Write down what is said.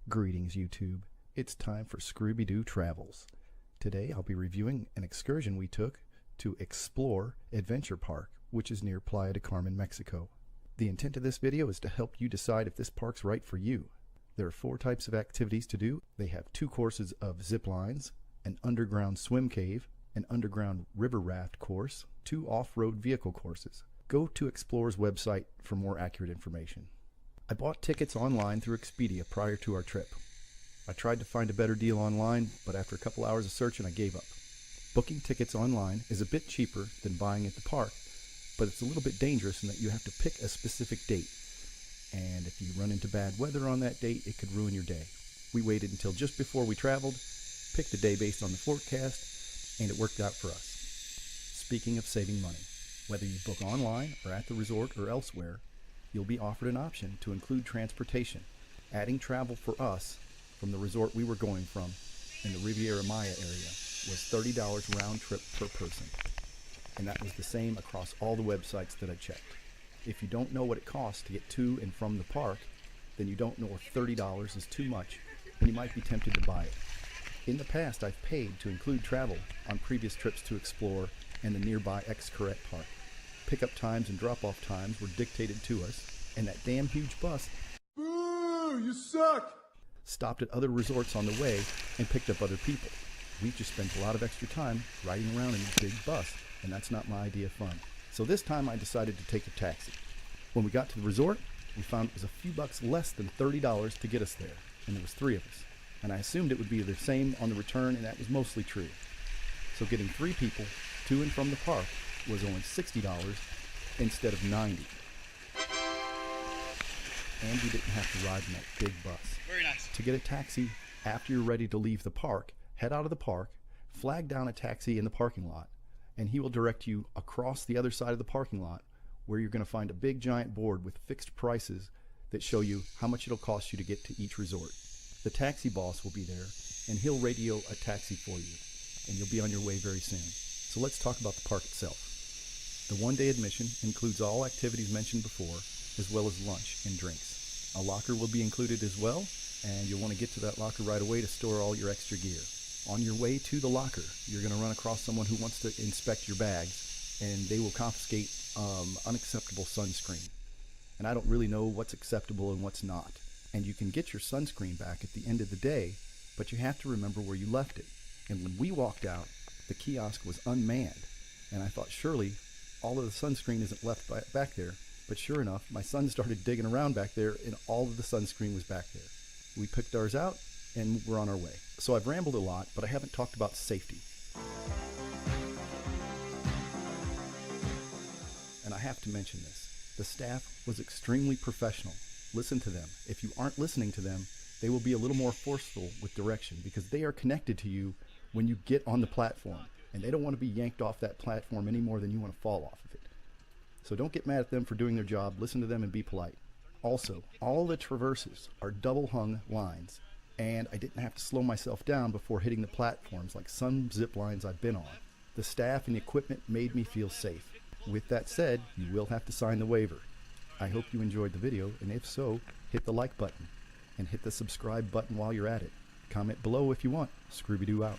Greetings YouTube, it's time for Scooby-Doo Travels. Today I'll be reviewing an excursion we took to Xplor Adventure Park, which is near Playa del Carmen, Mexico. The intent of this video is to help you decide if this park's right for you. There are 4 types of activities to do. They have 2 courses of zip lines, an underground swim cave, an underground river raft course, 2 off-road vehicle courses. Go to Xplor's website for more accurate information. I bought tickets online through Expedia prior to our trip. I tried to find a better deal online, but after a couple hours of searching I gave up. Booking tickets online is a bit cheaper than buying at the park, but it's a little bit dangerous in that you have to pick a specific date. And if you run into bad weather on that date, it could ruin your day. We waited until just before we traveled, picked a day based on the forecast, and it worked out for us. Speaking of saving money, whether you book online or at the resort or elsewhere, you'll be offered an option to include transportation. Adding travel for us from the resort we were going from in the Riviera Maya area was $30 round trip per person. And that was the same across all the websites that I checked. If you don't know what it costs to get to and from the park, then you don't know if $30 is too much, and you might be tempted to buy it. In the past, I've paid to include travel on previous trips to Xplor and the nearby Xplor Park. Pickup times and drop-off times were dictated to us, and that damn huge bus, boo, you suck, stopped at other resorts on the way and picked up other people. We just spent a lot of extra time riding around in a big bus, and that's not my idea of fun. So this time I decided to take a taxi. When we got to the resort, we found it was a few bucks less than $30 to get us there, and there was 3 of us. And I assumed it would be the same on the return, and that was mostly true. So getting 3 people to and from the park was only $60 instead of $90. And we didn't have to ride in that big bus. Very nice. To get a taxi after you're ready to leave the park, head out of the park, flag down a taxi in the parking lot, and he will direct you across the other side of the parking lot where you're going to find a big giant board with fixed prices that show you how much it'll cost you to get to each resort. The taxi boss will be there, and he'll radio a taxi for you, and you'll be on your way very soon. So let's talk about the park itself. The 1-day admission includes all activities mentioned before, as well as lunch and drinks. A locker will be included as well, and you'll want to get to that locker right away to store all your extra gear. On your way to the locker, you're going to run across someone who wants to inspect your bags, and they will confiscate unacceptable sunscreen. And I don't really know what's acceptable and what's not. And you can get your sunscreen back at the end of the day, but you have to remember where you left it. And when we walked out, the kiosk was unmanned, and I thought surely all of the sunscreen isn't left back there. But sure enough, my son started digging around back there, and all of the sunscreen was back there. We picked ours out, and we're on our way. So I've rambled a lot, but I haven't talked about safety. And I have to mention this. The staff was extremely professional. Listen to them. If you aren't listening to them, they will be a little more forceful with direction because they are connected to you when you get on the platform. And they don't want to be yanked off that platform any more than you want to fall off of it. So don't get mad at them for doing their job. Listen to them and be polite. Also, all the traverses are double hung lines, and I didn't have to slow myself down before hitting the platforms like some zip lines I've been on. The staff and the equipment made me feel safe. With that said, you will have to sign the waiver. I hope you enjoyed the video, and if so, hit the like button and hit the subscribe button while you're at it. Comment below if you want. Scooby-Doo out.